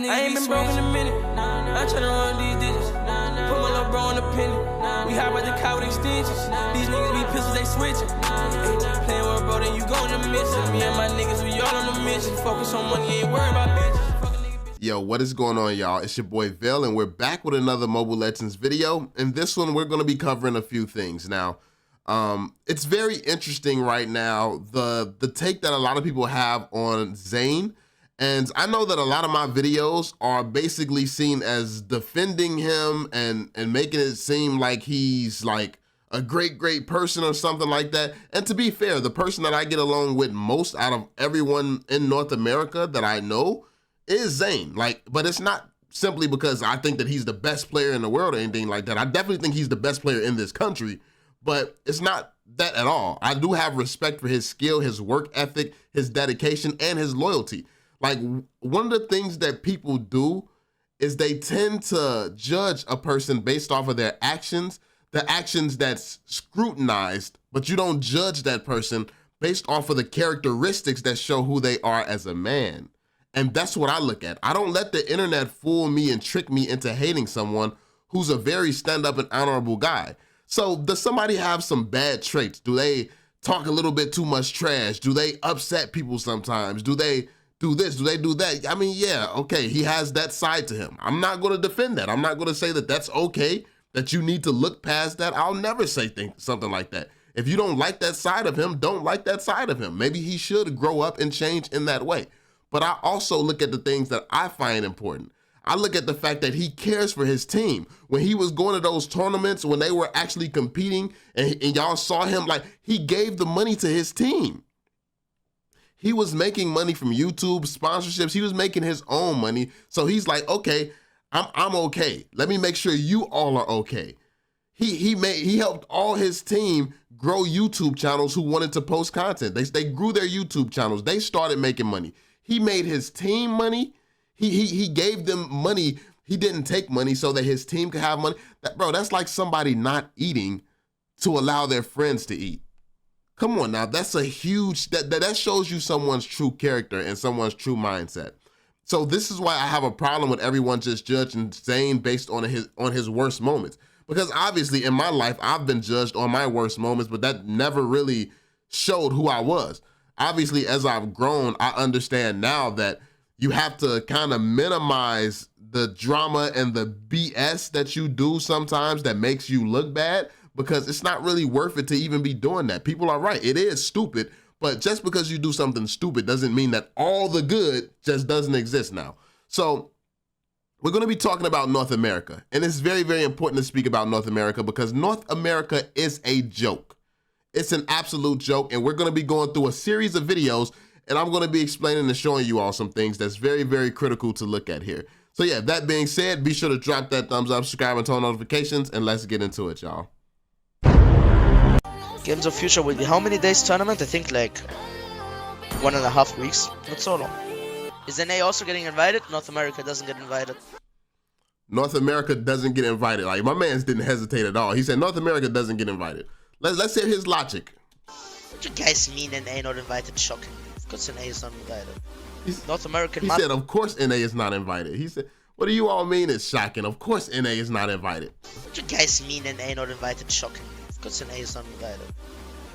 I ain't been broke in a minute. I'm tryna run these digits. Put my little bro in the penny. We hop at the car with extensions. These niggas be pistols, they switching. Playing with bro, then you go on the mission. Me and my niggas, we all on the mission. Focus on money, ain't worried about bitches. Yo, what is going on, y'all? It's your boy VeLL, and we're back with another Mobile Legends video. In this one, we're going to be covering a few things. Now, it's very interesting right now, the take that a lot of people have on Zane. And I know that a lot of my videos are basically seen as defending him and making it seem like he's like a great person or something like that. And to be fair, the person that I get along with most out of everyone in North America that I know is Zane. But it's not simply because I think that he's the best player in the world or anything like that. I definitely think he's the best player in this country, but it's not that at all. I do have respect for his skill, his work ethic, his dedication, and his loyalty. Like, one of the things that people do is they tend to judge a person based off of their actions, the actions that's scrutinized, but you don't judge that person based off of the characteristics that show who they are as a man. And that's what I look at. I don't let the internet fool me and trick me into hating someone who's a very stand-up and honorable guy. So does somebody have some bad traits? Do they talk a little bit too much trash? Do they upset people sometimes? Do they do this? Do they do that? I mean, yeah, okay, he has that side to him. I'm not going to defend that. I'm not going to say that that's okay, that you need to look past that. I'll never say something like that. If you don't like that side of him, don't like that side of him. Maybe he should grow up and change in that way. But I also look at the things that I find important. I look at the fact that he cares for his team. When he was going to those tournaments, when they were actually competing, and y'all saw him, like, he gave the money to his team. He was making money from YouTube sponsorships. He was making his own money. So he's like, okay, I'm okay. Let me make sure you all are okay. He helped all his team grow YouTube channels who wanted to post content. They grew their YouTube channels. They started making money. He made his team money. He gave them money. He didn't take money so that his team could have money. Bro, that's like somebody not eating to allow their friends to eat. Come on now, that's a huge, that shows you someone's true character and someone's true mindset. So this is why I have a problem with everyone just judging Zane based on his worst moments. Because obviously in my life, I've been judged on my worst moments, but that never really showed who I was. Obviously, as I've grown, I understand now that you have to kind of minimize the drama and the BS that you do sometimes that makes you look bad, because it's not really worth it to even be doing that. People are right. It is stupid, but just because you do something stupid doesn't mean that all the good just doesn't exist now. So we're going to be talking about North America, and it's very, very important to speak about North America because North America is a joke. It's an absolute joke, and we're going to be going through a series of videos, and I'm going to be explaining and showing you all some things that's very, very critical to look at here. So yeah, that being said, be sure to drop that thumbs up, subscribe, and turn on notifications, and let's get into it, y'all. Games of Future will be how many days tournament? I think like 1.5 weeks. Not so long. Is NA also getting invited? North America doesn't get invited. North America doesn't get invited. Like, my man's didn't hesitate at all. He said North America doesn't get invited. Let's hear his logic. What do you guys mean NA not invited? Shocking. Of course NA is not invited. North American. He said, of course NA is not invited. He said, what do you all mean it's shocking? Of course NA is not invited. What do you guys mean NA not invited? Shocking. Of course NA is not invited.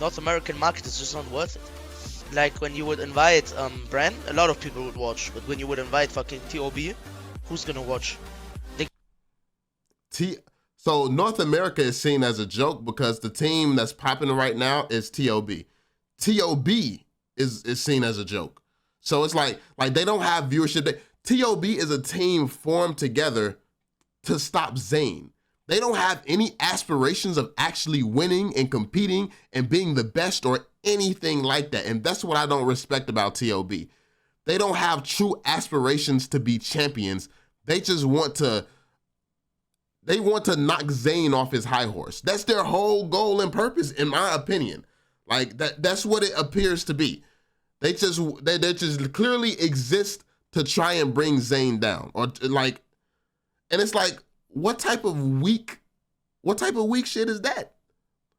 North American market is just not worth it. Like when you would invite Bran, a lot of people would watch. But when you would invite fucking TOB, who's gonna watch? So North America is seen as a joke because the team that's popping right now is TOB. TOB is seen as a joke. So it's like they don't have viewership. TOB is a team formed together to stop Zane. They don't have any aspirations of actually winning and competing and being the best or anything like that. And that's what I don't respect about TOB. They don't have true aspirations to be champions. They just want to knock Zane off his high horse. That's their whole goal and purpose, in my opinion. Like that's what it appears to be. They just clearly exist to try and bring Zane down, or like, and it's like, what type of weak shit is that?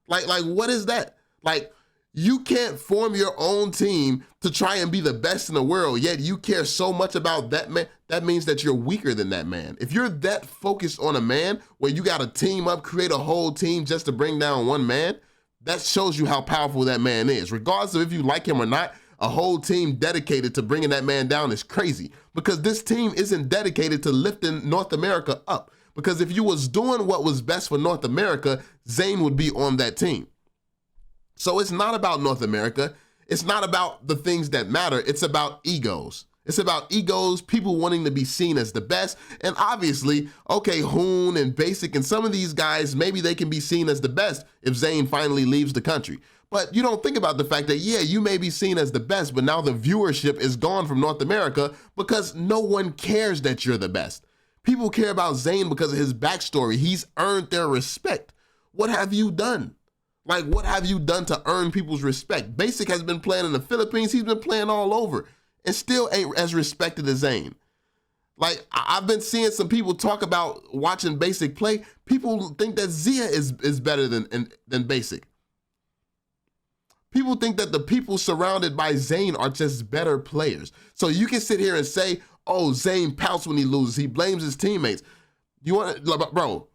Like what is that? Like, You can't form your own team to try and be the best in the world, yet you care so much about that man. That means that you're weaker than that man. If you're that focused on a man where you got to team up, create a whole team just to bring down one man, that shows you how powerful that man is. Regardless of if you like him or not, a whole team dedicated to bringing that man down is crazy, because this team isn't dedicated to lifting North America up. Because if you was doing what was best for North America, Zayn would be on that team. So it's not about North America. It's not about the things that matter. It's about egos. It's about egos, people wanting to be seen as the best. And obviously, okay, Hoon and Basic and some of these guys, maybe they can be seen as the best if Zayn finally leaves the country. But you don't think about the fact that, yeah, you may be seen as the best, but now the viewership is gone from North America because no one cares that you're the best. People care about Zayn because of his backstory. He's earned their respect. What have you done? Like, what have you done to earn people's respect? Basic has been playing in the Philippines. He's been playing all over and still ain't as respected as Zayn. Like, I've been seeing some people talk about watching Basic play. People think that Zia is better than Basic. People think that the people surrounded by Zayn are just better players. So you can sit here and say, oh, Zayn pouts when he loses. He blames his teammates. You want to, bro,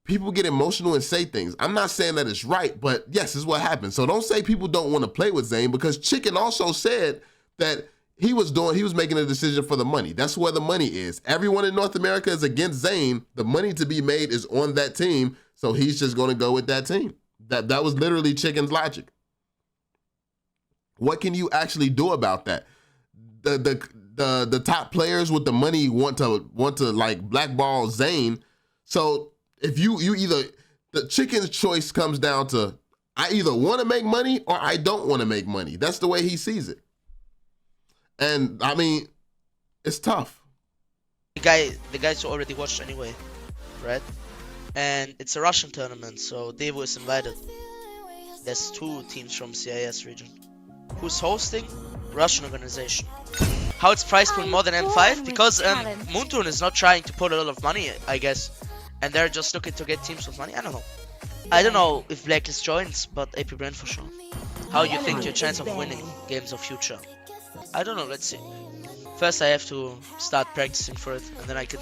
people get emotional and say things. I'm not saying that it's right, but yes, it's what happens. So don't say people don't want to play with Zayn, because Chicken also said that he was making a decision for the money. That's where the money is. Everyone in North America is against Zayn. The money to be made is on that team, so he's just going to go with that team. That was literally Chicken's logic. What can you actually do about that? The top players with the money want to like blackball Zayn. So if you either, the Chicken's choice comes down to, I either want to make money or I don't want to make money. That's the way he sees it. And I mean, it's tough. The guys you already watched anyway, right? And it's a Russian tournament, so Devo is invited. There's 2 teams from CIS region. Who's hosting? Russian organization. How it's priced for more than M5? Because Moontoon is not trying to put a lot of money, I guess. And they're just looking to get teams with money. I don't know. I don't know if Blacklist joins, but AP Brand for sure. How you think your chance of winning games of future? I don't know, let's see. First I have to start practicing for it, and then I can...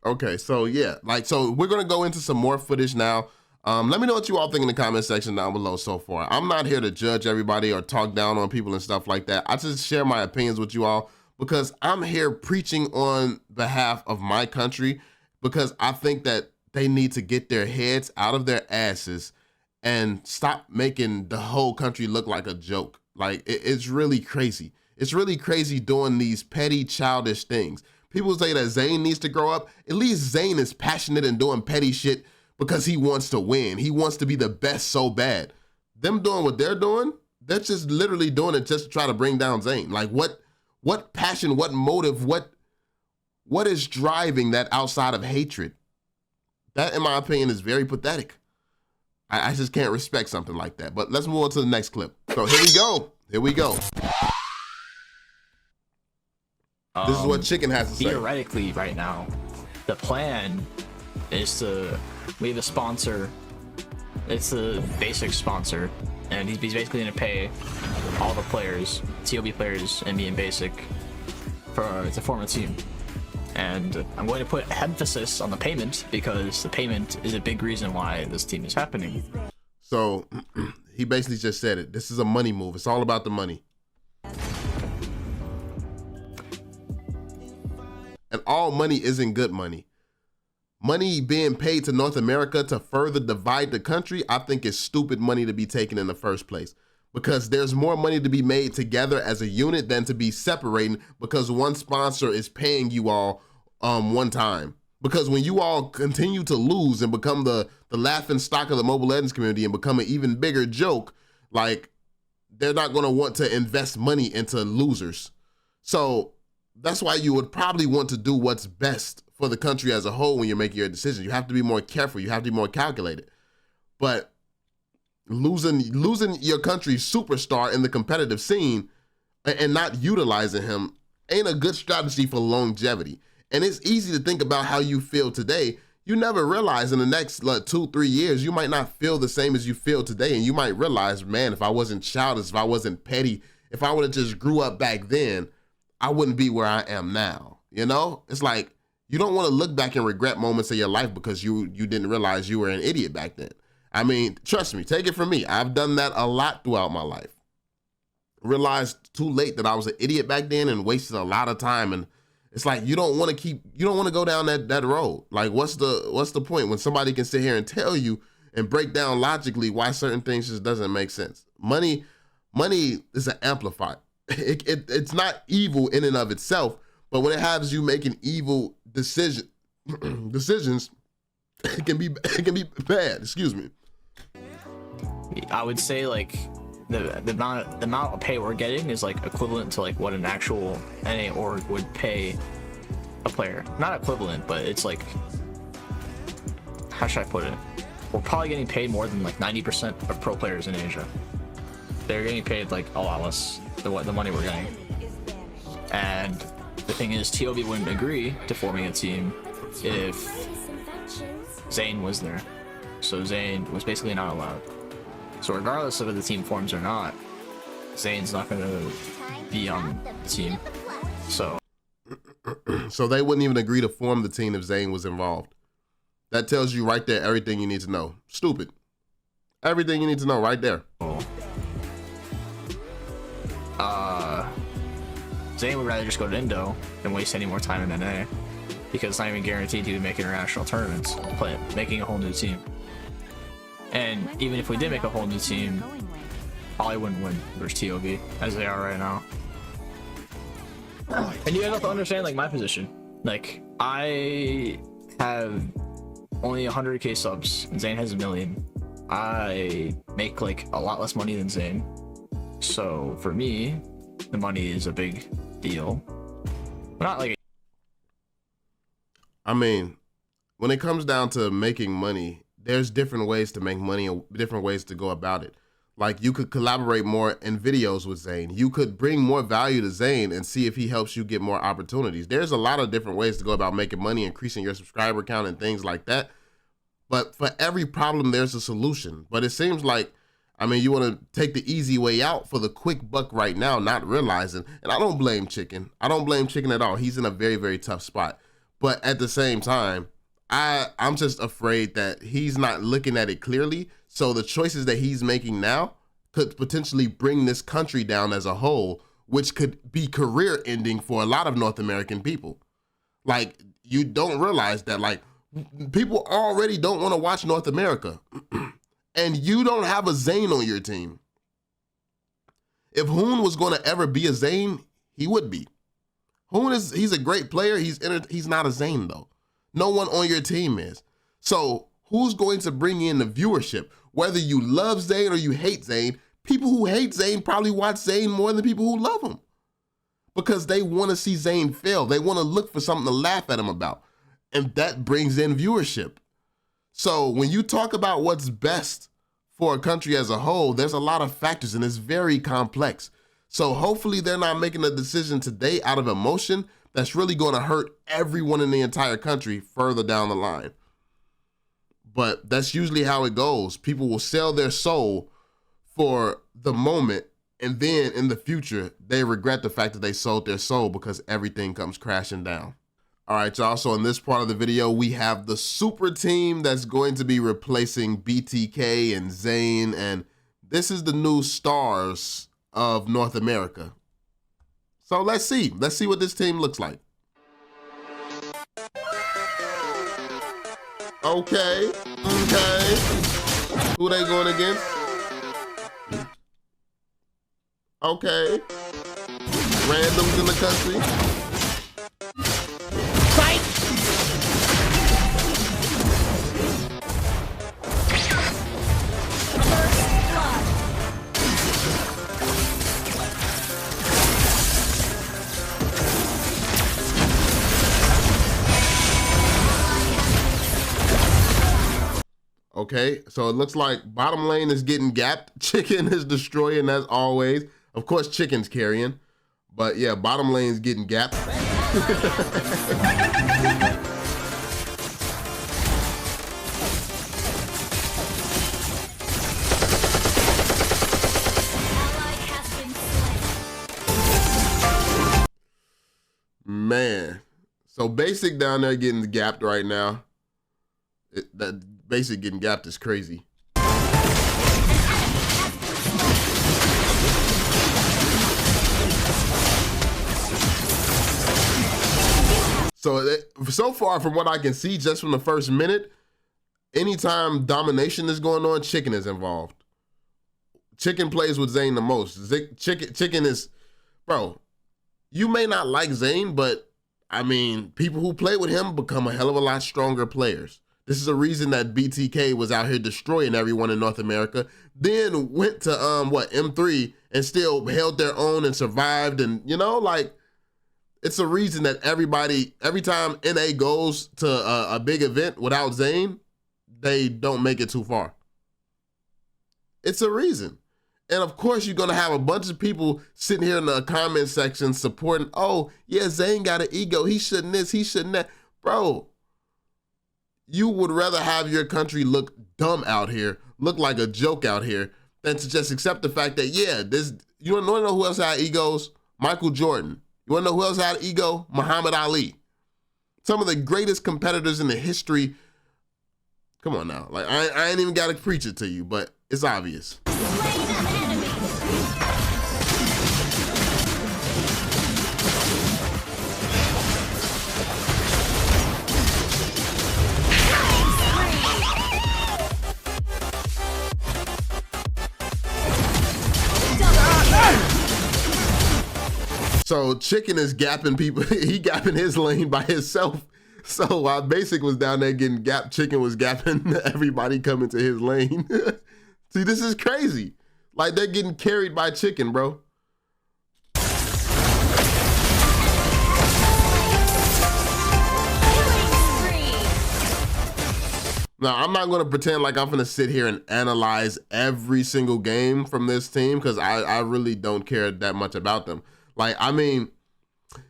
Okay, so yeah, so we're going to go into some more footage now. Let me know what you all think in the comment section down below so far. I'm not here to judge everybody or talk down on people and stuff like that. I just share my opinions with you all because I'm here preaching on behalf of my country, because I think that they need to get their heads out of their asses and stop making the whole country look like a joke. Like, it's really crazy. It's really crazy doing these petty, childish things. People say that Zayn needs to grow up. At least Zayn is passionate and doing petty shit because he wants to win. He wants to be the best so bad. Them doing what they're doing, they're just literally doing it just to try to bring down Zayn. Like, what passion, what motive, what is driving that outside of hatred? That, in my opinion, is very pathetic. I just can't respect something like that. But let's move on to the next clip. So here we go. Here we go. This is what Chicken has to say. Theoretically, right now, the plan is we have a sponsor. It's a Basic sponsor, and he's basically going to pay all the players, TOB players, and me and Basic to form a team. And I'm going to put emphasis on the payment because the payment is a big reason why this team is happening. So he basically just said it. This is a money move. It's all about the money. And all money isn't good money. Money being paid to North America to further divide the country, I think is stupid money to be taken in the first place. Because there's more money to be made together as a unit than to be separating because one sponsor is paying you all one time. Because when you all continue to lose and become the laughing stock of the Mobile Legends community and become an even bigger joke, like, they're not going to want to invest money into losers. So that's why you would probably want to do what's best for the country as a whole when you're making your decisions. You have to be more careful. You have to be more calculated. But losing your country's superstar in the competitive scene and not utilizing him ain't a good strategy for longevity. And it's easy to think about how you feel today. you never realize in the next like, 2-3 years, you might not feel the same as you feel today. And you might realize, man, if I wasn't childish, if I wasn't petty, if I would have just grew up back then, I wouldn't be where I am now. You know, it's like, you don't want to look back and regret moments of your life because you didn't realize you were an idiot back then. I mean, trust me, take it from me. I've done that a lot throughout my life. Realized too late that I was an idiot back then and wasted a lot of time. And it's like, you don't want to go down that road. Like, what's the point when somebody can sit here and tell you and break down logically why certain things just doesn't make sense? Money is an amplifier. It's not evil in and of itself, but when it has you making evil decisions, it can be bad. Excuse me. I would say like the amount of pay we're getting is like equivalent to like what an actual NA org would pay a player. Not equivalent, but it's like, how should I put it? We're probably getting paid more than like 90% of pro players in Asia. They're getting paid like a lot less than what the money we're getting. And the thing is, TOB wouldn't agree to forming a team if Zane was there. So Zane was basically not allowed. So regardless of if the team forms or not, Zane's not going to be on the team. So they wouldn't even agree to form the team if Zane was involved. That tells you right there everything you need to know. Stupid. Everything you need to know right there. Zane would rather just go to Indo than waste any more time in NA, because it's not even guaranteed he would make international tournaments, making a whole new team. And even if we did make a whole new team, probably wouldn't win versus TOB as they are right now. And you guys have to understand, like, my position. Like, I have only 100k subs, and Zane has 1 million. I make like a lot less money than Zane. So for me, the money is a big deal. Not like. I mean, when it comes down to making money, there's different ways to make money and different ways to go about it. Like, you could collaborate more in videos with Zane. You could bring more value to Zane and see if he helps you get more opportunities. There's a lot of different ways to go about making money, increasing your subscriber count and things like that. But for every problem, there's a solution. But it seems like, I mean, you want to take the easy way out for the quick buck right now, not realizing. And I don't blame Chicken. I don't blame Chicken at all. He's in a very, very tough spot. But at the same time, I'm just afraid that he's not looking at it clearly. So the choices that he's making now could potentially bring this country down as a whole, which could be career ending for a lot of North American people. Like, you don't realize that, like, people already don't want to watch North America. And you don't have a Zane on your team. If Hoon was going to ever be a Zane, he would be. He's a great player. He's not a Zane, though. No one on your team is. So who's going to bring in the viewership? Whether you love Zane or you hate Zane, people who hate Zane probably watch Zane more than people who love him, because they want to see Zane fail. They want to look for something to laugh at him about. And that brings in viewership. So when you talk about what's best for a country as a whole, there's a lot of factors and it's very complex. So hopefully they're not making a decision today out of emotion that's really going to hurt everyone in the entire country further down the line. But that's usually how it goes. People will sell their soul for the moment, and then in the future, they regret the fact that they sold their soul because everything comes crashing down. All right, y'all, so in this part of the video, we have the super team that's going to be replacing BTK and Zane, and this is the new stars of North America. So let's see what this team looks like. Okay. Who they going against? Okay. Randoms in the country. Okay, so it looks like bottom lane is getting gapped. Chicken is destroying as always. Of course, Chicken's carrying. But yeah, bottom lane's getting gapped. Basic down there getting gapped right now. That Basic getting gapped is crazy. So far from what I can see, just from the first minute, anytime domination is going on, Chicken is involved. Chicken plays with Zane the most. Chicken is, bro, you may not like Zane, but I mean, people who play with him become a hell of a lot stronger players. This is a reason that BTK was out here destroying everyone in North America, then went to M3 and still held their own and survived. And you know, like, it's a reason that everybody, every time NA goes to a big event without Zane, they don't make it too far. It's a reason. And of course, you're gonna have a bunch of people sitting here in the comment section supporting, oh, yeah, Zane got an ego. He shouldn't this, he shouldn't that. Bro, you would rather have your country look dumb out here, look like a joke out here, than to just accept the fact that, yeah, you wanna know who else had egos? Michael Jordan. You wanna know who else had ego? Muhammad Ali. Some of the greatest competitors in the history. Come on now, like I ain't even gotta preach it to you, but it's obvious. So Chicken is gapping people. He gapping his lane by himself. So while Basic was down there getting gapped, Chicken was gapping everybody coming to his lane. See, this is crazy. Like, they're getting carried by Chicken, bro. Now, I'm not gonna pretend like I'm gonna sit here and analyze every single game from this team, because I really don't care that much about them. Like, I mean,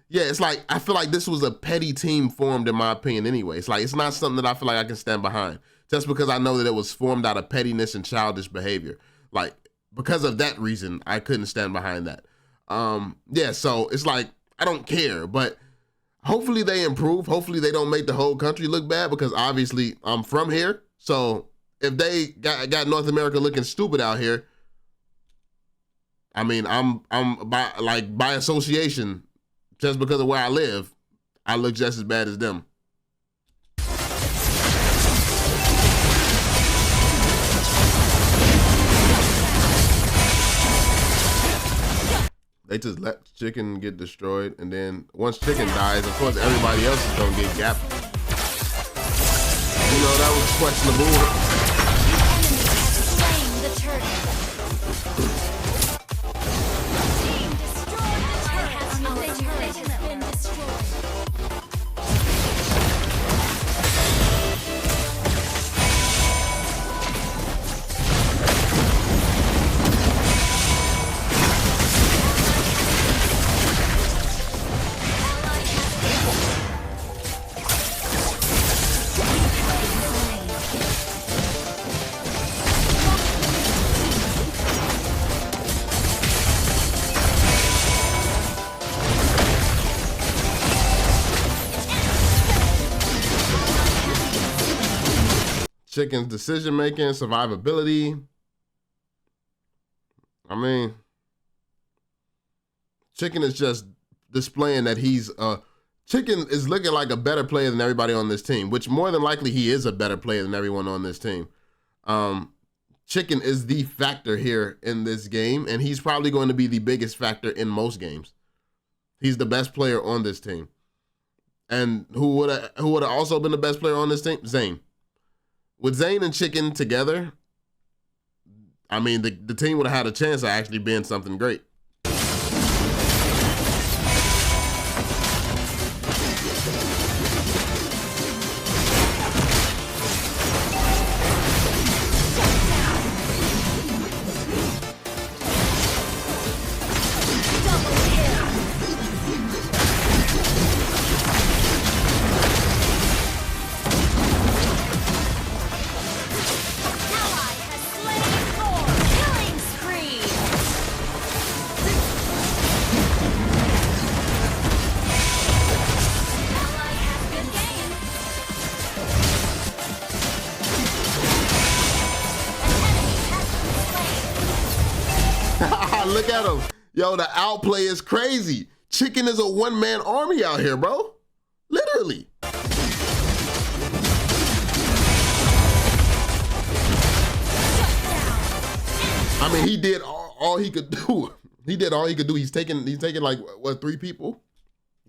yeah, it's like, I feel like this was a petty team formed, in my opinion, anyway. It's like, it's not something that I feel like I can stand behind, just because I know that it was formed out of pettiness and childish behavior. Like, because of that reason, I couldn't stand behind that. Yeah, so it's like, I don't care, but hopefully they improve. Hopefully they don't make the whole country look bad, because obviously I'm from here. So if they got North America looking stupid out here, I mean, I'm by association, just because of where I live, I look just as bad as them. They just let Chicken get destroyed, and then once Chicken dies, of course, everybody else is gonna get gapped. You know, that was questionable. Chicken's decision-making, survivability. I mean, Chicken is just displaying that he's Chicken is looking like a better player than everybody on this team, which more than likely he is a better player than everyone on this team. Chicken is the factor here in this game, and he's probably going to be the biggest factor in most games. He's the best player on this team. And who would have also been the best player on this team? Zane. With Zane and Chicken together, I mean, the team would have had a chance of actually being something great. look at him. Yo, the outplay is crazy. Chicken is a one-man army out here, bro. Literally. I mean, he did all he could do. He did all he could do. He's taking like, what, 3 people?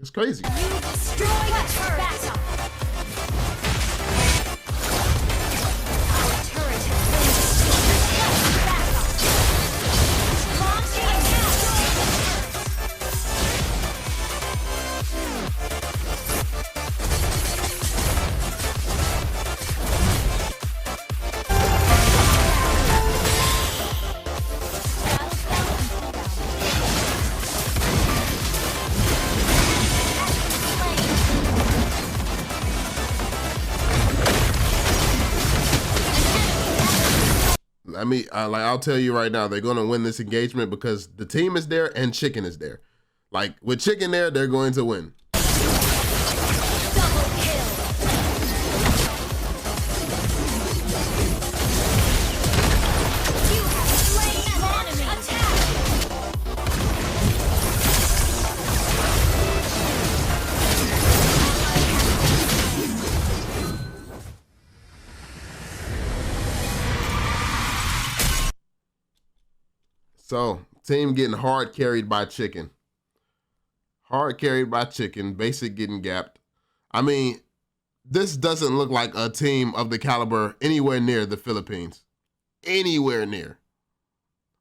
It's crazy. You destroyed a turret. Back up. Our turret has been destroyed. Back up. Launching I'll tell you right now, they're gonna win this engagement because the team is there and Chicken is there. Like, with Chicken there, they're going to win. double kill. You have slain an enemy. Attack. So, team getting hard carried by Chicken. Hard carried by Chicken. Basic getting gapped. I mean, this doesn't look like a team of the caliber anywhere near the Philippines. Anywhere near.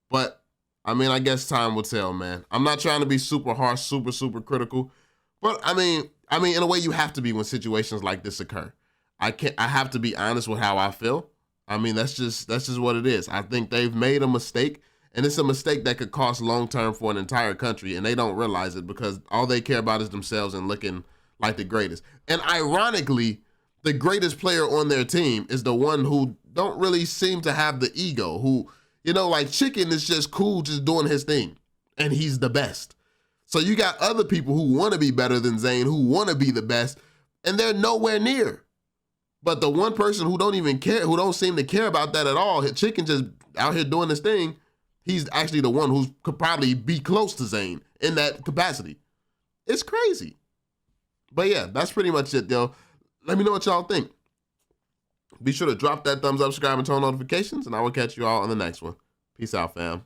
But, I mean, I guess time will tell, man. I'm not trying to be super harsh, super critical. But, I mean, in a way you have to be when situations like this occur. I have to be honest with how I feel. I mean, that's just what it is. I think they've made a mistake. And it's a mistake that could cost long-term for an entire country, and they don't realize it because all they care about is themselves and looking like the greatest. And ironically, the greatest player on their team is the one who don't really seem to have the ego, who, you know, like Chicken is just cool, just doing his thing, and he's the best. So you got other people who want to be better than Zane, who want to be the best, and they're nowhere near. But the one person who don't even care, who don't seem to care about that at all, Chicken just out here doing his thing, he's actually the one who could probably be close to Zane in that capacity. It's crazy. But yeah, that's pretty much it, yo. Let me know what y'all think. Be sure to drop that thumbs up, subscribe, and turn on notifications, and I will catch you all on the next one. Peace out, fam.